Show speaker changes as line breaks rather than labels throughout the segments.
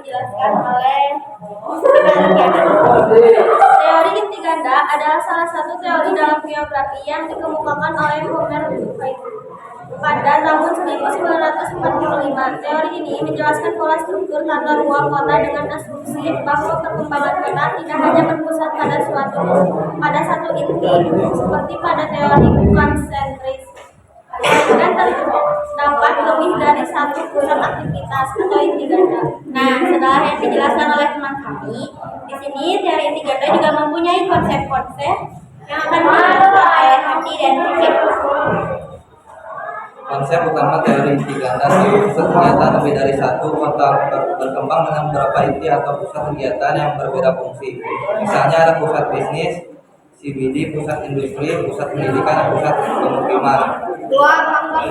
dijelaskan oleh teori inti ganda adalah salah satu teori dalam geografi yang dikemukakan oleh Homer pada tahun 1945. Teori ini menjelaskan pola struktur tata ruang kota dengan asumsi bahwa perkembangan kota tidak hanya berpusat pada satu inti, seperti pada teori konsentris, dan terdapat lebih dari satu pusat aktivitas atau inti ganda. Nah, setelah yang dijelaskan oleh teman kami, di sini teori inti ganda juga mempunyai konsep-konsep yang akan dijelaskan oleh Hadi dan Cicip.
Konsep utama teori inti ganda, satu pusat kegiatan lebih dari satu kota berkembang dengan beberapa inti atau pusat kegiatan yang berbeda fungsi. Misalnya ada pusat bisnis, CBD, pusat industri, pusat pendidikan, dan pusat pemukiman.
Dua faktor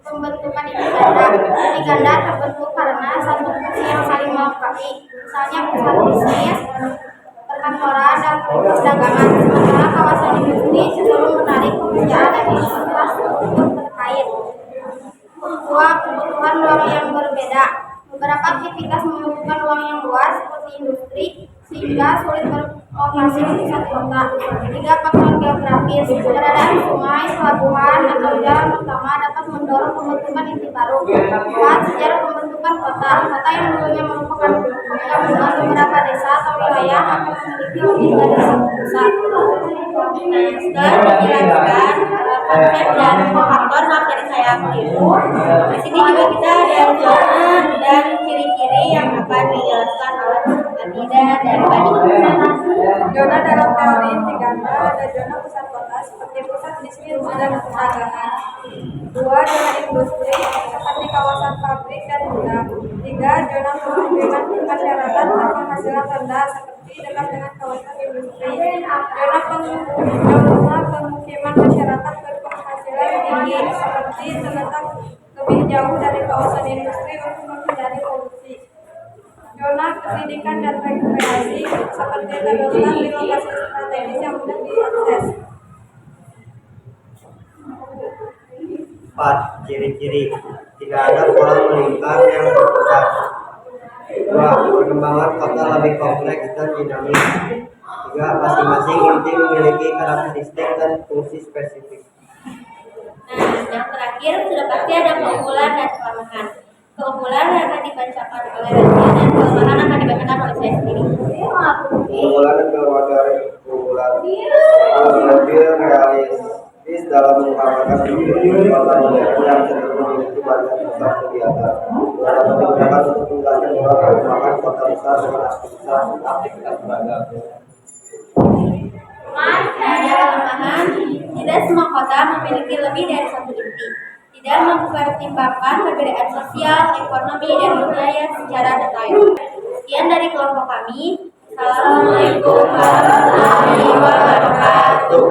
pembentukan inti ganda. Inti ganda terbentuk karena satu fungsi yang saling melengkapi. Misalnya pusat bisnis, perkantoran, dan perdagangan. Sementara kawasan industri cenderung menarik pekerjaan dan infrastruktur terkait. Dua kebutuhan ruang yang berbeda. Beberapa aktivitas membutuhkan ruang yang luas seperti industri sehingga sulit berlokasi di pusat kota. Tiga faktor geografis. Keberadaan sungai, pelabuhan, atau jalan utama dapat mendorong pembentukan inti baru. Empat, sejarah pembentukan kota. Kota yang dulunya merupakan gabungan beberapa desa atau wilayah akan memiliki lebih dari satu pusat. Nah, setelah dijelaskan konsep dan faktor, maaf dari saya keliru. Di sini juga kita ada zona dan ciri-ciri yang akan dijelaskan oleh Adida dan Bani.
Zona dalam teori inti ganda ada zona pusat kota seperti pusat bisnis dan perdagangan. Dua, zona industri seperti kawasan pabrik dan gudang. Tiga, zona pemukiman masyarakat berpenghasilan rendah seperti dekat dengan kawasan industri. Zona pemukiman masyarakat berpenghasilan tinggi seperti terletak lebih jauh dari kawasan industri untuk menghindari polusi. Zona pendidikan dan rekreasi seperti terletak di lokasi strategis yang mudah diakses.
4. Ciri-ciri. Tidak ada pola melingkar yang berpusat. 2. Perkembangan kota lebih kompleks dan dinamis. 3. Masing-masing inti memiliki karakteristik dan fungsi spesifik.
Nah, yang terakhir sudah pasti ada keunggulan dan kelemahan. Keunggulan akan dibacakan oleh Razia dan kelemahan akan dibacakan oleh saya sendiri.
Keunggulan dan kelemahan. Keunggulan lebih realistis dalam menggambarkan kota modern yang cenderung memiliki banyak pusat kegiatan. Dapat digunakan untuk menjelaskan perkembangan kota besar dengan aktivitas beragam.
Ada kelemahan, tidak semua kota memiliki lebih dari satu inti. Tidak mempertimbangkan perbedaan sosial, ekonomi, dan budaya secara detail. Sekian dari kelompok kami. Assalamualaikum warahmatullahi wabarakatuh.